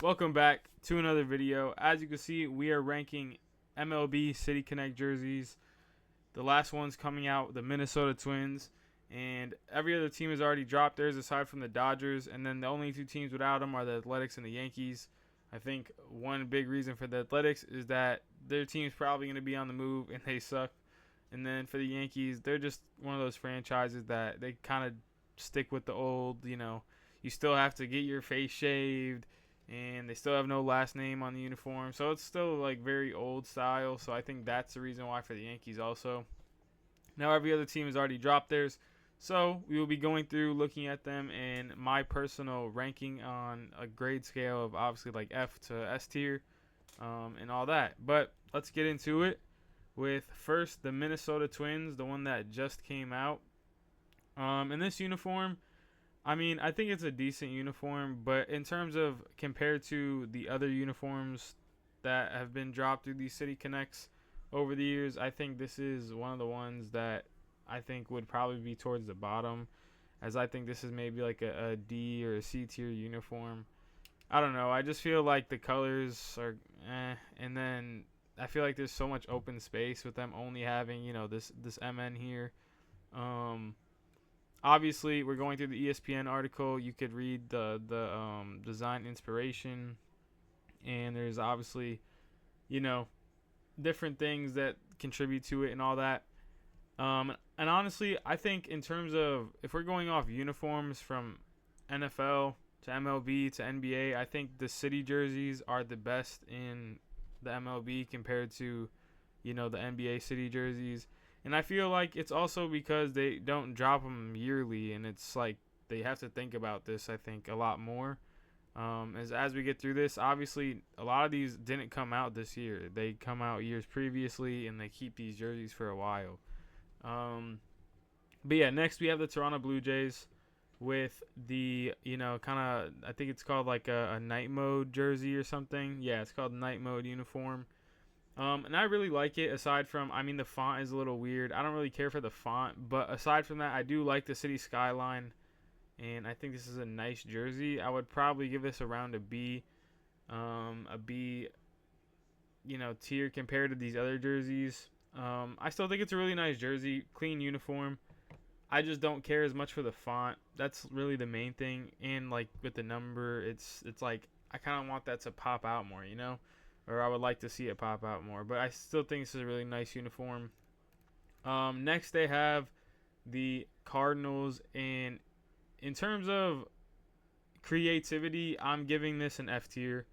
Welcome back to another video. As you can see, we are ranking MLB City Connect jerseys. The last one's coming out, the Minnesota Twins, and every other team has already dropped theirs aside from the Dodgers, and then the only two teams without them are the Athletics and the Yankees. I think one big reason for the Athletics is that their team's probably going to be on the move and they suck. And then for the Yankees, they're just one of those franchises that they kind of stick with the old, you still have to get your face shaved and they still have no last name on the uniform. So it's still like very old style. So I think that's the reason why for the Yankees also. Now every other team has already dropped theirs. So we will be going through looking at them and my personal ranking on a grade scale of obviously like F to S tier and all that. But let's get into it with first the Minnesota Twins, the one that just came out. In this uniform, I think it's a decent uniform, but in terms of compared to the other uniforms that have been dropped through these City Connects over the years, I think this is one of the ones that I think would probably be towards the bottom, as I think this is maybe like a D or a C tier uniform. I don't know. I just feel like the colors are and then I feel like there's so much open space with them only having, this MN here. Obviously, we're going through the ESPN article. You could read the design inspiration, and there's obviously, different things that contribute to it and all that. And honestly, I think in terms of if we're going off uniforms from NFL to MLB to NBA, I think the city jerseys are the best in the MLB compared to, the NBA city jerseys. And I feel like it's also because they don't drop them yearly, and it's like they have to think about this, I think, a lot more. As we get through this, obviously, a lot of these didn't come out this year. They come out years previously, and they keep these jerseys for a while. But yeah, next we have the Toronto Blue Jays with the, kind of, I think it's called like a night mode jersey or something. Yeah, it's called night mode uniform. And I really like it aside from, the font is a little weird. I don't really care for the font, but aside from that, I do like the city skyline, and I think this is a nice jersey. I would probably give this around a B, tier compared to these other jerseys. I still think it's a really nice jersey, clean uniform. I just don't care as much for the font. That's really the main thing. And like with the number, it's like I kind of want that to pop out more, or I would like to see it pop out more. But I still think this is a really nice uniform. Next, they have the Cardinals, and in terms of creativity, I'm giving this an F tier.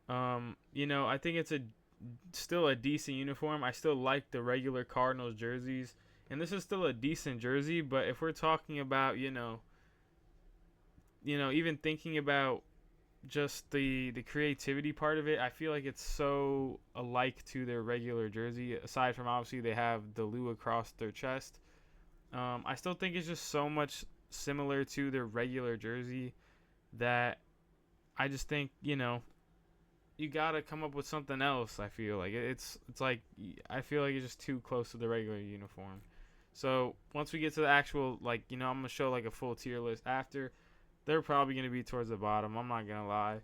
I think it's still a decent uniform. I still like the regular Cardinals jerseys, and this is still a decent jersey. But if we're talking about, even thinking about just the creativity part of it, I feel like it's so alike to their regular jersey. Aside from obviously they have the Lou across their chest, I still think it's just so much similar to their regular jersey that I just think you gotta come up with something else. I feel like it's like I feel like it's just too close to the regular uniform. So once we get to the actual I'm gonna show like a full tier list after. They're probably going to be towards the bottom. I'm not going to lie.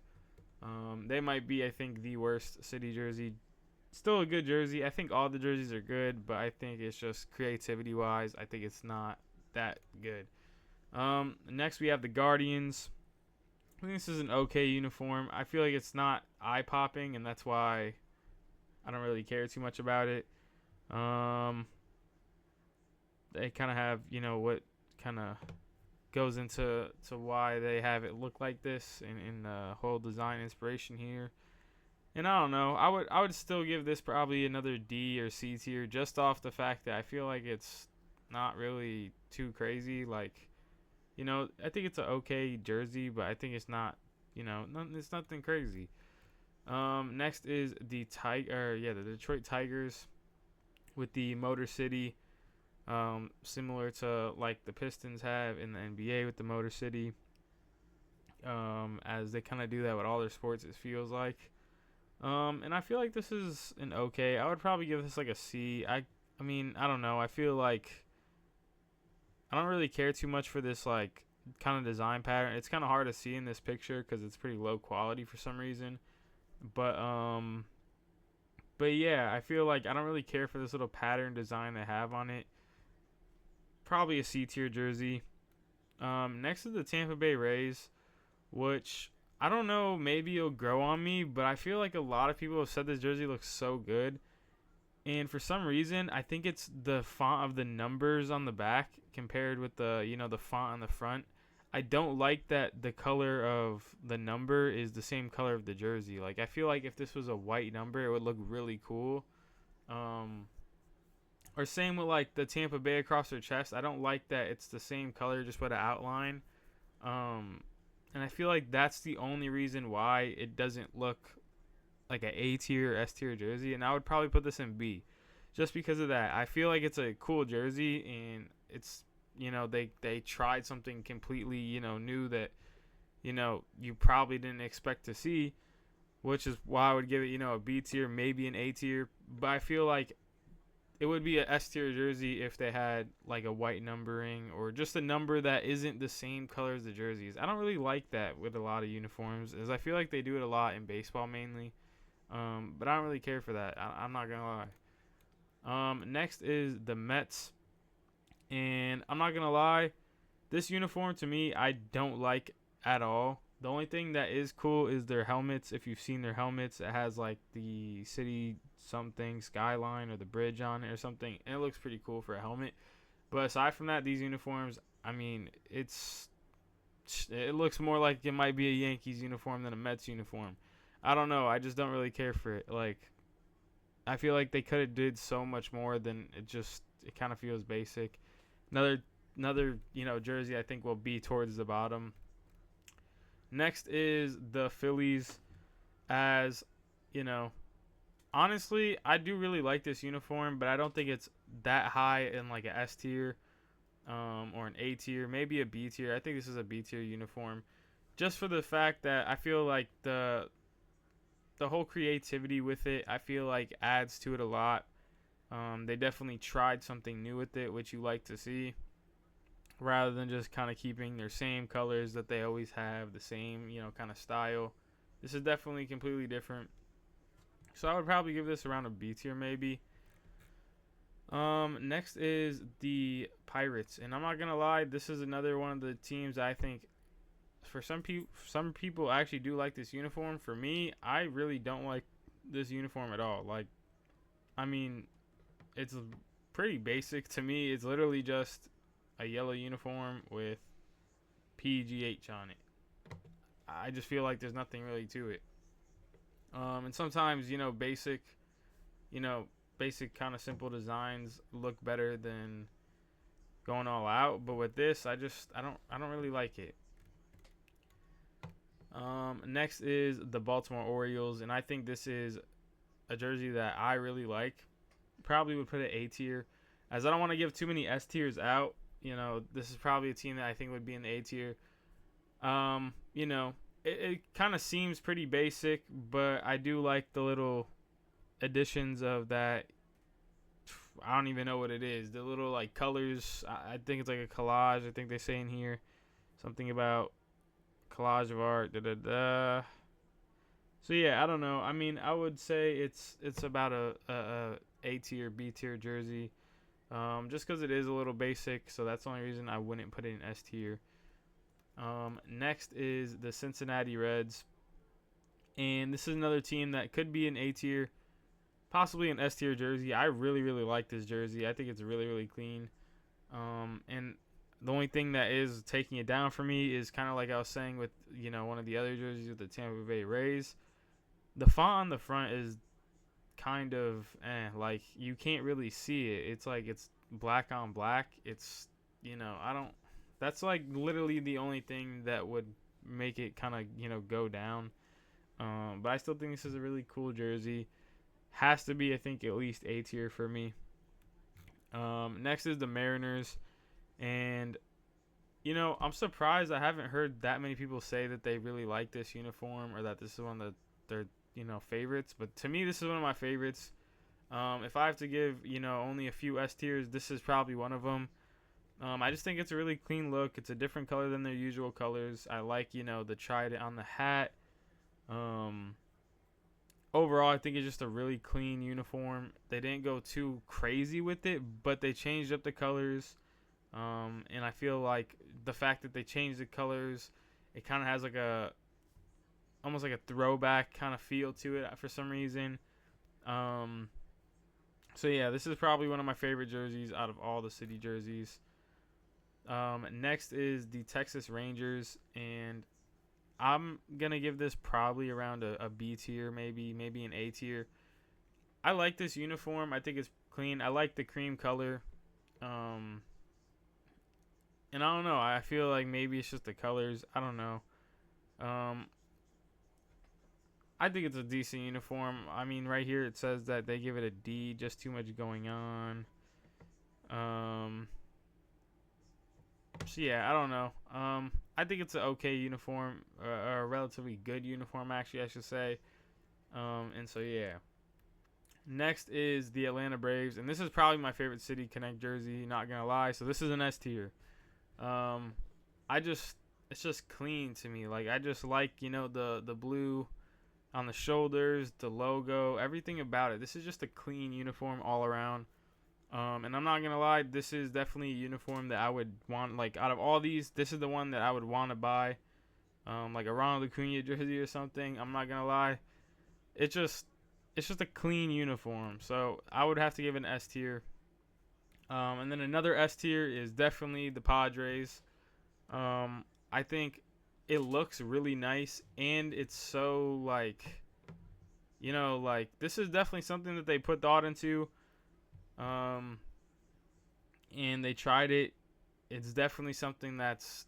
They might be, I think, the worst city jersey. Still a good jersey. I think all the jerseys are good, but I think it's just creativity-wise, I think it's not that good. Next, we have the Guardians. I think this is an okay uniform. I feel like it's not eye-popping, and that's why I don't really care too much about it. They kind of have, what kind of goes into why they have it look like this in the whole design inspiration here. And I don't know, I would still give this probably another D or C tier just off the fact that I feel like it's not really too crazy. Like, I think it's an okay jersey, but I think it's not, it's nothing crazy. Next is the Detroit Tigers with the Motor City. Similar to like the Pistons have in the NBA with the Motor City, as they kind of do that with all their sports, it feels like. And I feel like this is an okay. I would probably give this like a C. I don't know. I feel like I don't really care too much for this like kind of design pattern. It's kind of hard to see in this picture because it's pretty low quality for some reason. But yeah, I feel like I don't really care for this little pattern design they have on it. Probably a C tier jersey. Next is the Tampa Bay Rays, which I don't know, maybe it'll grow on me, but I feel like a lot of people have said this jersey looks so good. And for some reason, I think it's the font of the numbers on the back compared with the font on the front. I don't like that the color of the number is the same color of the jersey. Like, I feel like if this was a white number, it would look really cool. Or same with like the Tampa Bay across their chest. I don't like that it's the same color just with an outline. And I feel like that's the only reason why it doesn't look like an A tier or S tier jersey. And I would probably put this in B, just because of that. I feel like it's a cool jersey, and it's they tried something completely new that you probably didn't expect to see, which is why I would give it a B tier, maybe an A tier. But I feel like it would be a S tier jersey if they had like a white numbering or just a number that isn't the same color as the jerseys. I don't really like that with a lot of uniforms, as I feel like they do it a lot in baseball mainly. But I don't really care for that. I'm not gonna lie. Next is the Mets, and I'm not gonna lie, this uniform to me I don't like at all. The only thing that is cool is their helmets. If you've seen their helmets, it has like the city something skyline or the bridge on it or something, and it looks pretty cool for a helmet. But aside from that, these uniforms, I mean, it looks more like it might be a Yankees uniform than a Mets uniform. I don't know. I just don't really care for it. Like, I feel like they could have did so much more than it kind of feels basic. Another jersey I think will be towards the bottom. Next is the Phillies. As honestly, I do really like this uniform, but I don't think it's that high in like a S tier, or an A tier, maybe a B tier. I think this is a B tier uniform, just for the fact that I feel like the whole creativity with it, I feel like adds to it a lot. They definitely tried something new with it, which you like to see, rather than just kind of keeping their same colors that they always have, the same kind of style. This is definitely completely different. So I would probably give this around a B tier maybe. Next is the Pirates, and I'm not gonna lie, this is another one of the teams I think for some people actually do like this uniform. For me, I really don't like this uniform at all. Like, I mean, it's pretty basic to me. It's literally just a yellow uniform with PGH on it. I just feel like there's nothing really to it. And sometimes, basic kind of simple designs look better than going all out. But with this, I don't really like it. Next is the Baltimore Orioles, and I think this is a jersey that I really like. Probably would put it A tier, as I don't want to give too many S tiers out. This is probably a team that I think would be in the A tier. It kind of seems pretty basic, but I do like the little additions of that. I don't even know what it is. The little like colors. I think it's like a collage. I think they say in here something about collage of art. So yeah, I don't know. I mean, I would say it's about a tier, B tier jersey. Just because it is a little basic, so that's the only reason I wouldn't put it in S tier. Next is the Cincinnati Reds, and this is another team that could be an A tier, possibly an S tier jersey. I really, really like this jersey. I think it's really, really clean. And the only thing that is taking it down for me is kind of like I was saying with one of the other jerseys with the Tampa Bay Rays. The font on the front is kind of like you can't really see it. It's like it's black on black. It's I don't. That's like literally the only thing that would make it kind of go down. But I still think this is a really cool jersey. Has to be, I think, at least A tier for me. Next is the Mariners, and I'm surprised I haven't heard that many people say that they really like this uniform or that this is one of their favorites. But to me, this is one of my favorites. If I have to give only a few S tiers, this is probably one of them. I just think it's a really clean look. It's a different color than their usual colors. I like, the trident on the hat. Um, Overall, I think it's just a really clean uniform. They didn't go too crazy with it, but they changed up the colors. And I feel like the fact that they changed the colors, it kind of has like almost like a throwback kind of feel to it for some reason. Um, so yeah, this is probably one of my favorite jerseys out of all the city jerseys. Next is the Texas Rangers, and I'm gonna give this probably around a B tier, maybe an A tier. I like this uniform. I think it's clean. I like the cream color. Um, and I don't know. I feel like maybe it's just the colors. I don't know. Um, I think it's a decent uniform. I mean, right here it says that they give it a D. Just too much going on. Um, so yeah, I don't know. I think it's an okay uniform, or a relatively good uniform, actually, I should say. And so yeah. Next is the Atlanta Braves, and this is probably my favorite City Connect jersey. Not gonna lie. So this is an S tier. Um, it's just clean to me. Like I just like the blue on the shoulders, the logo, everything about it. This is just a clean uniform all around. And I'm not gonna lie, this is definitely a uniform that I would want. Like out of all these, this is the one that I would want to buy. Like a Ronald Acuna jersey or something. I'm not gonna lie, it's just a clean uniform. So I would have to give it an S tier. And then another S tier is definitely the Padres. I think it looks really nice, and it's so like this is definitely something that they put thought into. Um, and they tried it. It's definitely something that's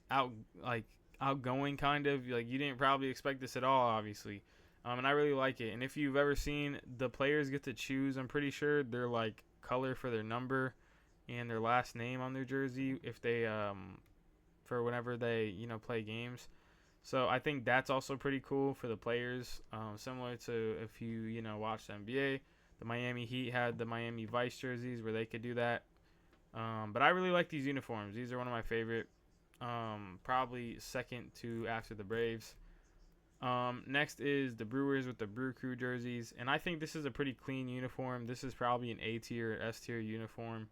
outgoing, kind of like you didn't probably expect this at all, obviously. And I really like it. And if you've ever seen, the players get to choose, I'm pretty sure, their like color for their number and their last name on their jersey if they for whenever they play games. So I think that's also pretty cool for the players. Similar to if you watch the NBA, the Miami Heat had the Miami Vice jerseys where they could do that. But I really like these uniforms. These are one of my favorite. Probably second to after the Braves. Next is the Brewers with the Brew Crew jerseys, and I think this is a pretty clean uniform. This is probably an A tier, S tier uniform.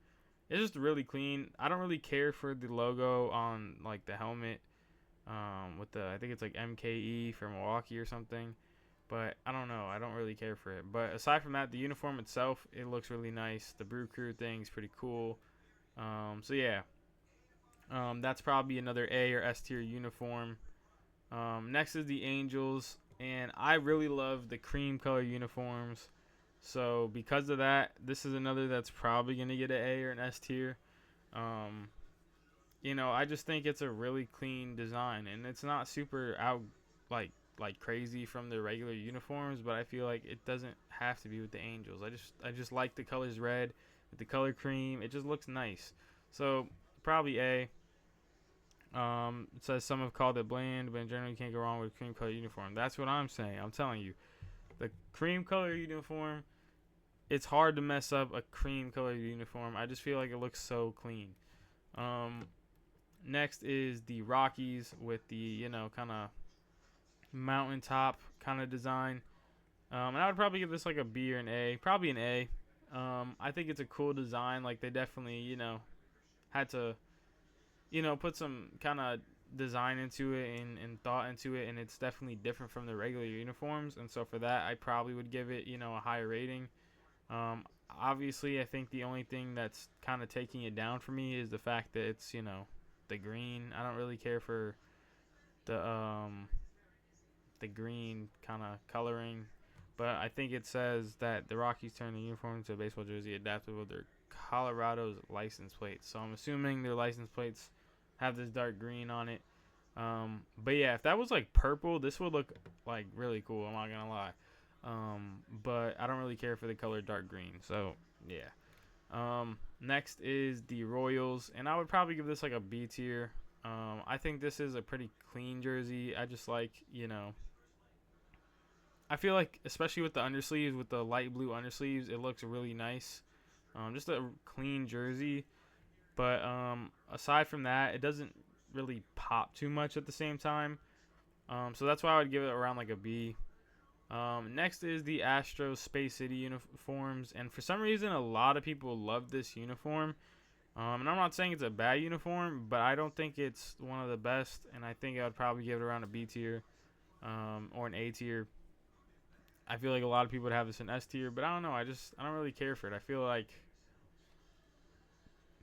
It's just really clean. I don't really care for the logo on like the helmet. With the I think it's like MKE for Milwaukee or something, but I don't know. I don't really care for it. But aside from that, the uniform itself, it looks really nice. The Brew Crew thing's pretty cool. So yeah, that's probably another A or S tier uniform. Next is the Angels, and I really love the cream color uniforms. So because of that, this is another that's probably gonna get an A or an S tier. Um, I just think it's a really clean design, and it's not super out like crazy from the regular uniforms, but I feel like it doesn't have to be with the Angels. I just like the colors red with the color cream. It just looks nice. So probably A. It says some have called it bland, but in general you can't go wrong with a cream color uniform. That's what I'm saying. I'm telling you, the cream color uniform. It's hard to mess up a cream color uniform. I just feel like it looks so clean. Next is the Rockies with the kind of mountaintop kind of design. And I would probably give this like a B or an A. Probably an A. I think it's a cool design. Like they definitely had to put some kind of design into it and thought into it, and it's definitely different from the regular uniforms. And so for that, I probably would give it a higher rating. Obviously, I think the only thing that's kind of taking it down for me is the fact that it's the green. I don't really care for the green kind of coloring, but I think it says that the Rockies turned the uniform into a baseball jersey adapted with their Colorado's license plates. So I'm assuming their license plates have this dark green on it. But yeah, if that was like purple, this would look like really cool. I'm not gonna lie. But I don't really care for the color dark green. So yeah. Next is the Royals, and I would probably give this like a B tier. I think this is a pretty clean jersey. I just like I feel like especially with the undersleeves, with the light blue undersleeves, it looks really nice. Just a clean jersey. But aside from that, it doesn't really pop too much at the same time. So that's why I would give it around like a B. Next is the Astros Space City uniforms, and for some reason, a lot of people love this uniform. And I'm not saying it's a bad uniform, but I don't think it's one of the best, and I think I would probably give it around a B tier, or an A tier. I feel like a lot of people would have this in S tier, but I don't know. I don't really care for it. I feel like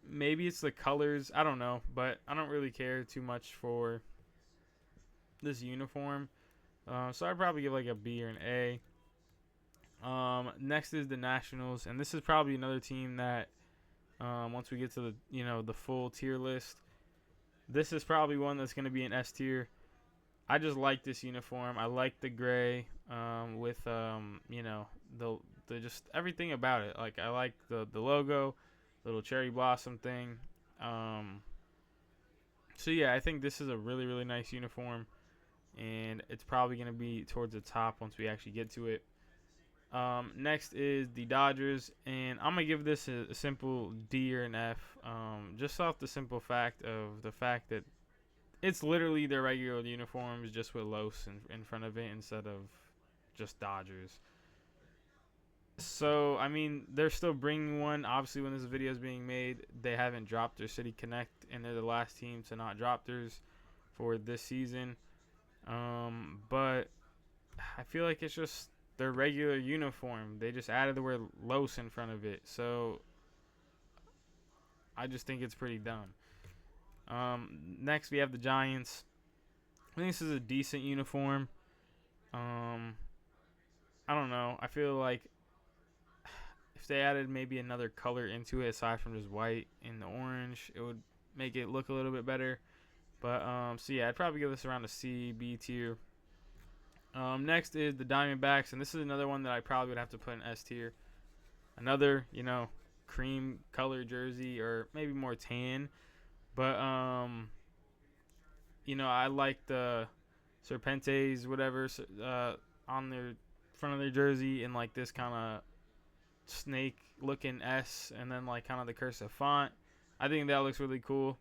maybe it's the colors. I don't know, but I don't really care too much for this uniform. So I'd probably give like a B or an A. Next is the Nationals, and this is probably another team that once we get to the full tier list, this is probably one that's going to be an S tier. I just like this uniform. I like the gray with the just everything about it. Like I like the logo, little cherry blossom thing. So yeah, I think this is a really really nice uniform, and it's probably going to be towards the top once we actually get to it. Next is the Dodgers, and I'm gonna give this a simple D or an F, just off the simple fact of the fact that it's literally their regular uniforms, just with Los in front of it instead of just Dodgers. So I mean, they're still bringing one. Obviously, when this video is being made, they haven't dropped their City Connect, and they're the last team to not drop theirs for this season. But I feel like it's just their regular uniform. They just added the word Los in front of it. So I just think it's pretty dumb. Next, we have the Giants. I think this is a decent uniform. I don't know. I feel like if they added maybe another color into it aside from just white and the orange, it would make it look a little bit better. But so yeah, I'd probably give this around a C, B tier. Next is the Diamondbacks, and this is another one that I probably would have to put in S tier. Another, cream color jersey, or maybe more tan. But I like the Serpentes, whatever, on their front of their jersey, in like this kind of snake-looking S, and then like kind of the cursive font. I think that looks really cool.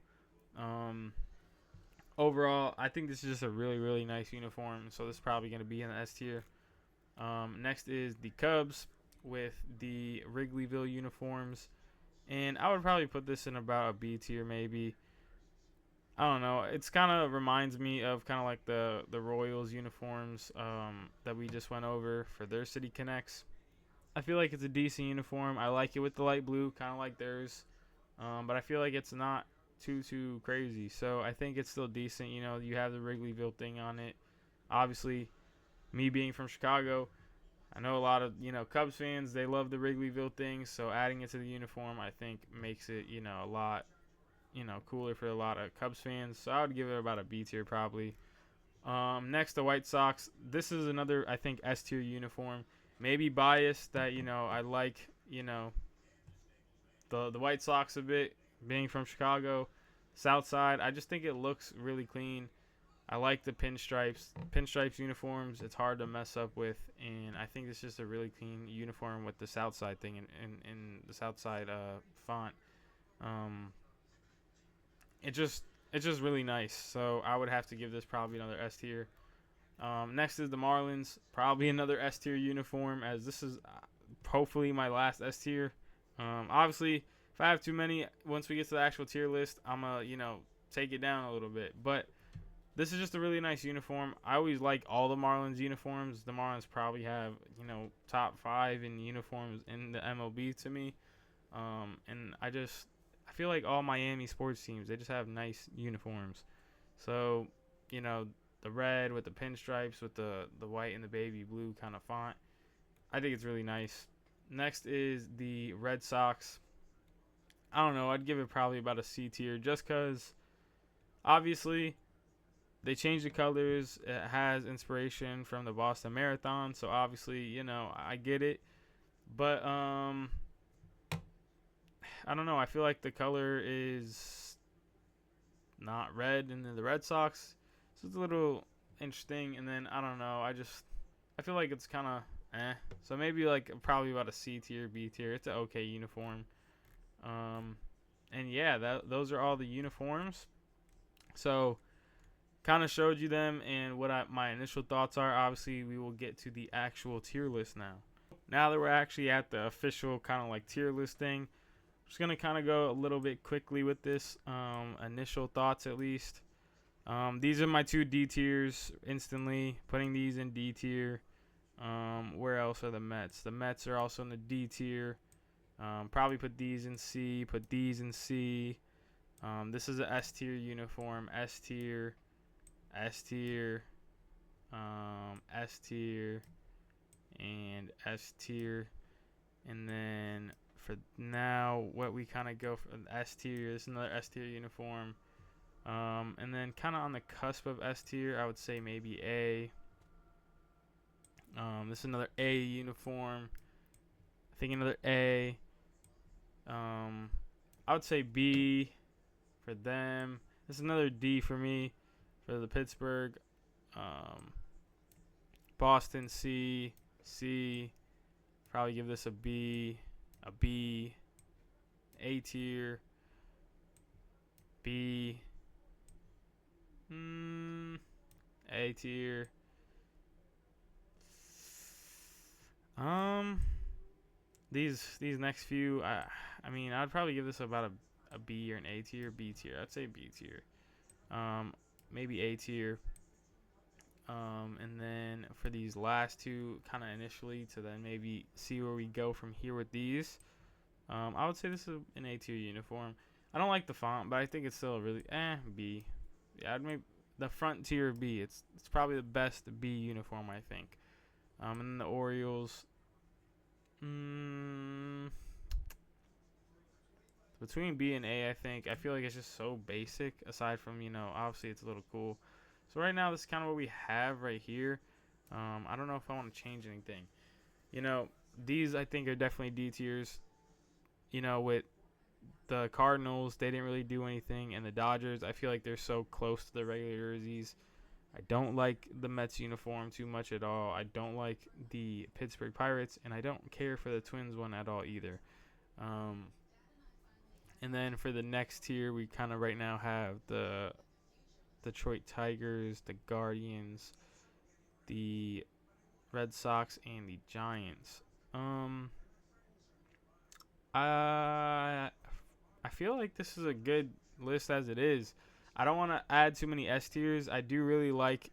Overall, I think this is just a really, really nice uniform, so this is probably going to be in the S tier. Next is the Cubs with the Wrigleyville uniforms, and I would probably put this in about a B tier maybe. I don't know. It's kind of reminds me of kind of like the Royals uniforms that we just went over for their City Connects. I feel like it's a decent uniform. I like it with the light blue, kind of like theirs, but I feel like it's not too crazy. So I think it's still decent. You have the Wrigleyville thing on it. Obviously, me being from Chicago, I know a lot of Cubs fans, they love the Wrigleyville thing. So adding it to the uniform, I think makes it a lot cooler for a lot of Cubs fans. So I would give it about a B tier probably. Next, the White Sox. This is another, I think, S tier uniform. Maybe biased that I like the White Sox a bit, being from Chicago, South Side. I just think it looks really clean. I like the pinstripes uniforms. It's hard to mess up with, and I think it's just a really clean uniform with the South Side thing in the South Side font. It's just really nice. So I would have to give this probably another S tier. Next is the Marlins, probably another S tier uniform, as this is hopefully my last S tier. Obviously, if I have too many, once we get to the actual tier list, I'm gonna take it down a little bit. But this is just a really nice uniform. I always like all the Marlins uniforms. The Marlins probably have top 5 in uniforms in the MLB to me. And I feel like all Miami sports teams, they just have nice uniforms. So the red with the pinstripes with the white and the baby blue kind of font, I think it's really nice. Next is the Red Sox. I don't know. I'd give it probably about a C tier, just because obviously they changed the colors. It has inspiration from the Boston Marathon, so obviously I get it. But I don't know. I feel like the color is not red in the Red Sox, so it's a little interesting. And then I don't know. I feel like it's kind of So maybe like probably about a C tier, B tier. It's an okay uniform. And yeah, those are all the uniforms. So kind of showed you them and what my initial thoughts are. Obviously, we will get to the actual tier list now. Now that we're actually at the official kind of like tier list thing, I'm just gonna kind of go a little bit quickly with this. Initial thoughts, at least. These are my 2 D tiers. Instantly putting these in D tier. Where else are the Mets? The Mets are also in the D tier. Probably put these in C. Put these in C. This is a S tier uniform. S tier. S tier. S tier. And S tier. And then for now, what we kind of go for S tier. This is another S tier uniform. And then kind of on the cusp of S tier, I would say maybe A. This is another A uniform. I think another A. I would say B for them. This is another D for me for the Pittsburgh. Boston C. C. Probably give this a B. A B. A tier. B. A tier. These next few, I mean, I'd probably give this about a B or an A tier. B tier. I'd say B tier. Maybe A tier. And then for these last 2, kind of initially, to then maybe see where we go from here with these. I would say this is an A tier uniform. I don't like the font, but I think it's still a really B. Yeah, I'd make the front tier B. It's probably the best B uniform, I think. And then the Orioles. Between B and A, I think. I feel like it's just so basic. Aside from, obviously it's a little cool. So right now, this is kind of what we have right here. I don't know if I want to change anything. These I think are definitely D tiers. With the Cardinals, they didn't really do anything, and the Dodgers, I feel like they're so close to the regular jerseys. I don't like the Mets uniform too much at all. I don't like the Pittsburgh Pirates, and I don't care for the Twins one at all either. And then for the next tier, we kind of right now have the Detroit Tigers, the Guardians, the Red Sox, and the Giants. I feel like this is a good list as it is. I don't want to add too many S tiers. I do really like,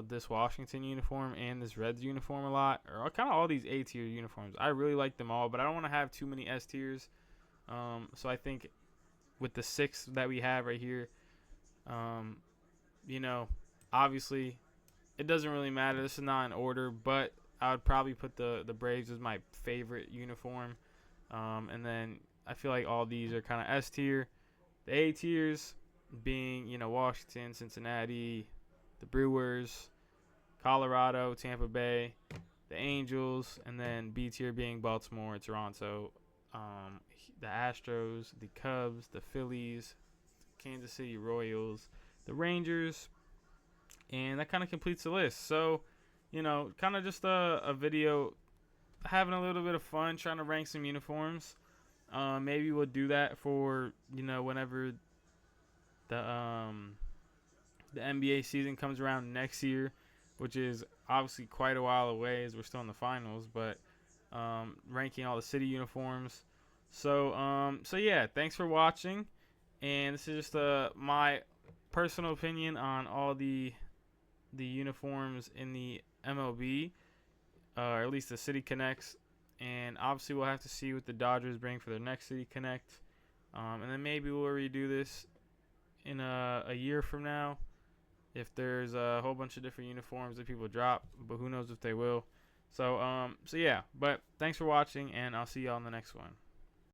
this Washington uniform and this Reds uniform a lot, or kind of all these A tier uniforms. I really like them all, but I don't want to have too many S tiers. So I think with the 6 that we have right here, obviously it doesn't really matter. This is not in order, but I would probably put the Braves as my favorite uniform. And then I feel like all these are kind of S tier. The A tiers being, Washington, Cincinnati, the Brewers, Colorado, Tampa Bay, the Angels, and then B tier being Baltimore, Toronto, the Astros, the Cubs, the Phillies, Kansas City Royals, the Rangers, and that kind of completes the list. So, kind of just a video having a little bit of fun trying to rank some uniforms. Maybe we'll do that for, whenever the NBA season comes around next year, which is obviously quite a while away as we're still in the finals, but ranking all the city uniforms. So yeah, thanks for watching, and this is just my personal opinion on all the uniforms in the MLB, or at least the City Connects, and obviously we'll have to see what the Dodgers bring for their next City Connect, and then maybe we'll redo this in a year from now if there's a whole bunch of different uniforms that people drop, but who knows if they will. So yeah, but thanks for watching, and I'll see y'all in the next one.